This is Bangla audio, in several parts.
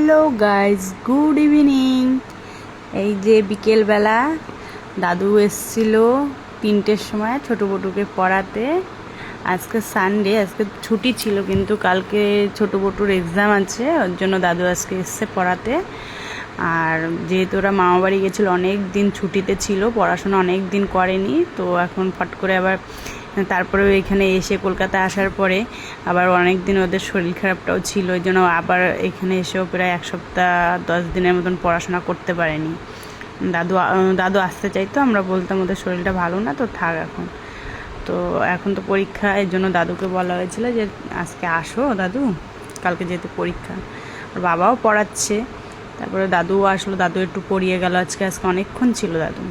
Hello guys, good evening. এই যে বিকেলবেলা দাদু এসেছিল 3টের সময় ছোটো বটুকে পড়াতে। আজকে সানডে, আজকে ছুটি ছিল, কিন্তু কালকে ছোটো বটুর এক্সাম আছে, ওর জন্য দাদু আজকে এসছে পড়াতে। আর যেহেতু ওরা মামাবাড়ি গেছিলো, অনেক দিন ছুটিতে ছিল, পড়াশোনা অনেক দিন করেনি, তো এখন ফট করে আবার তারপরে এখানে এসে কলকাতায় আসার পরে আবার অনেক দিন ওদের শরীর খারাপটাও ছিল, ওই জন্য আবার এখানে এসেও প্রায় 1 সপ্তাহ 10 দিনের মতন পড়াশোনা করতে পারেনি। দাদু আসতে চাইতো, আমরা বলতাম ওদের শরীরটা ভালো না, তো থাক এখন। তো এখন তো পরীক্ষা, এর জন্য দাদুকে বলা হয়েছিল যে আজকে আসো দাদু, কালকে যেহেতু পরীক্ষা। আর বাবাও পড়াচ্ছে, তারপরে দাদুও আসলো, দাদু একটু পড়িয়ে গেল। আজকে অনেকক্ষণ ছিল দাদু।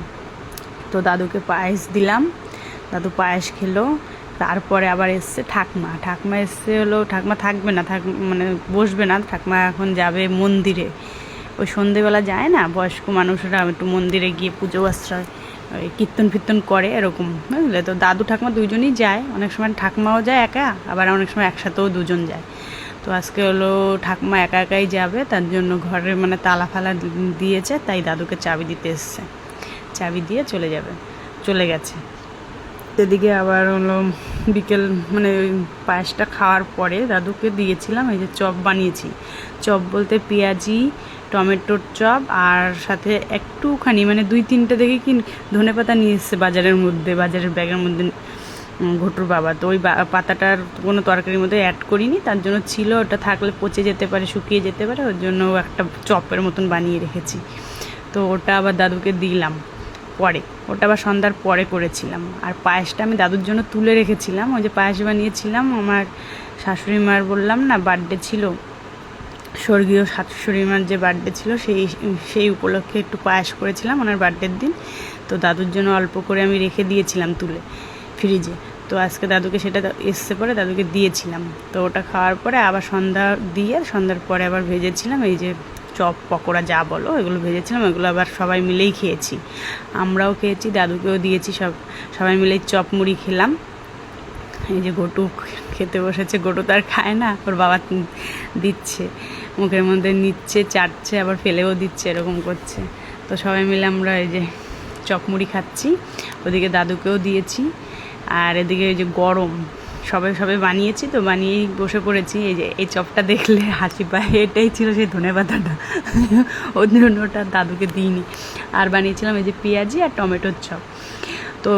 তো দাদুকে পায়েস দিলাম, দাদু পায়েস খেলো। তারপরে আবার এসছে ঠাকমা এসছে, হলো ঠাকমা থাকবে না, মানে বসবে না, ঠাকমা এখন যাবে মন্দিরে। ওই সন্ধেবেলা যায় না, বয়স্ক মানুষরা একটু মন্দিরে গিয়ে পুজো আশ্রয় ওই কীর্তন করে এরকম, বুঝলে। তো দাদু ঠাকমা দুজনই যায়, অনেক সময় ঠাকমাও যায় একা, আবার অনেক সময় একসাথেও দুজন যায়। তো আজকে হলো ঠাকমা একা একাই যাবে, তার জন্য ঘরের মানে তালা ফালা দিয়েছে, তাই দাদুকে চাবি দিতে এসছে, চাবি দিয়ে চলে গেছে। এদিকে আবার হলো বিকেল মানে ওই পায়েসটা খাওয়ার পরে দাদুকে দিয়েছিলাম এই যে চপ বানিয়েছি। চপ বলতে পেঁয়াজি টমেটোর চপ, আর সাথে একটুখানি মানে 2-3টে দেখে কি ধনেপাতা নিয়ে এসছে বাজারের ব্যাগের মধ্যে ঘটুর বাবা। তো ওই পাতাটার কোনো তরকারির মধ্যে অ্যাড করিনি, তার জন্য ছিল, ওটা থাকলে পচে যেতে পারে, শুকিয়ে যেতে পারে, ওর জন্য একটা চপের মতন বানিয়ে রেখেছি। তো ওটা আবার দাদুকে দিলাম পরে, ওটা আবার সন্ধ্যার পরে করেছিলাম। আর পায়েসটা আমি দাদুর জন্য তুলে রেখেছিলাম, ওই যে পায়েস বানিয়েছিলাম, আমার শাশুড়ি মার বললাম না বার্থডে ছিল, স্বর্গীয় শাশুড়ি মার যে বার্থডে ছিল, সেই উপলক্ষে একটু পায়েস করেছিলাম ওনার বার্থডের দিন। তো দাদুর জন্য অল্প করে আমি রেখে দিয়েছিলাম তুলে ফ্রিজে। তো আজকে দাদুকে সেটা এসছে পরে দাদুকে দিয়েছিলাম। তো ওটা খাওয়ার পরে আবার সন্ধ্যার পরে আবার ভেজেছিলাম এই যে চপ পকোড়া যা বলো, এগুলো ভেজেছিলাম, এগুলো আবার সবাই মিলেই খেয়েছি, আমরাও খেয়েছি, দাদুকেও দিয়েছি, সবাই মিলেই চপ মুড়ি খেলাম। এই যে গোটু খেতে বসেছে, গোটু তো আর খায় না, ওর বাবা দিচ্ছে, মুখের মধ্যে নিচ্ছে, চাটছে, আবার ফেলেও দিচ্ছে, এরকম করছে। তো সবাই মিলে আমরা এই যে চপ মুড়ি খাচ্ছি, ওদিকে দাদুকেও দিয়েছি। আর এদিকে এই যে গরম, সবাই বানিয়েছি, তো বানিয়েই বসে পড়েছি। এই যে এই চপটা দেখলে হাসি পায়, এটাই ছিল সেই ধনেপাতাটা, ওর জন্য ওটা দাদুকে দিইনি। আর বানিয়েছিলাম এই যে পেঁয়াজি আর টমেটোর চপ। তো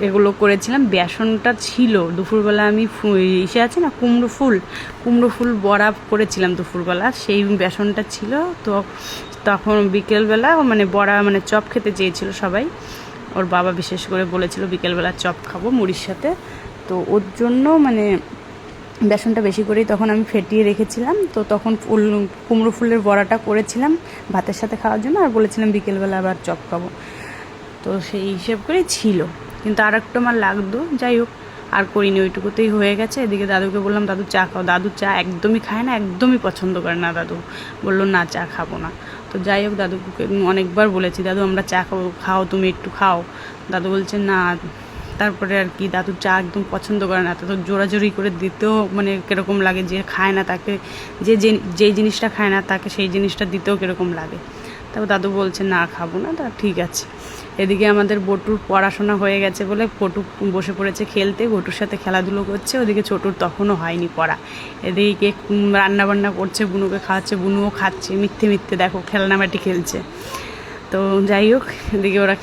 এগুলো করেছিলাম, বেসনটা ছিল দুপুরবেলা, আমি ইসে আছে না কুমড়ো ফুল বড়া করেছিলাম দুপুরবেলা, সেই বেসনটা ছিল। তো তখন বিকেলবেলা মানে বড়া মানে চপ খেতে চেয়েছিল সবাই, ওর বাবা বিশেষ করে বলেছিল বিকেলবেলা চপ খাবো মুড়ির সাথে। তো ওর জন্য মানে বেসনটা বেশি করেই তখন আমি ফেটিয়ে রেখেছিলাম। তো তখন কুমড়ো ফুলের বড়াটা করেছিলাম ভাতের সাথে খাওয়ার জন্য, আর বলেছিলাম বিকেলবেলা আবার চপ খাবো। তো সেই হিসেব করেই ছিল, কিন্তু আর একটু আমার লাগতো, যাই হোক আর করিনি, ওইটুকুতেই হয়ে গেছে। এদিকে দাদুকে বললাম দাদু চা খাও, দাদু চা একদমই খায় না, একদমই পছন্দ করে না, দাদু বললো না চা খাবো না। তো যাই হোক দাদুকে অনেকবার বলেছি দাদু আমরা চা খাও তুমি একটু খাও, দাদু বলছে না। তারপরে আর কি, দাদু চা একদম পছন্দ করে না, তো জোরাজোরি করে দিতেও মানে কীরকম লাগে, যে খায় না তাকে, যেই জিনিসটা খায় না তাকে সেই জিনিসটা দিতেও কীরকম লাগে। তারপর দাদু বলছে না খাবো না, তা ঠিক আছে। এদিকে আমাদের বটুর পড়াশোনা হয়ে গেছে বলে বটু বসে পড়েছে খেলতে, বটুর সাথে খেলাধুলো করছে, ওদিকে ছোটুর তখনও হয়নি পড়া। এদিকে রান্নাবান্না করছে, বুনুকে খাওয়াচ্ছে, বুনুও খাচ্ছে, মিথ্যে দেখো খেলনাবাটি খেলছে। তো যাই হোক, এদিকে ওরা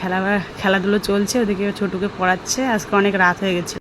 খেলাধুলো চলছে, ওদিকে ছোটুকে পড়াচ্ছে। আজকে অনেক রাত হয়ে গেছে।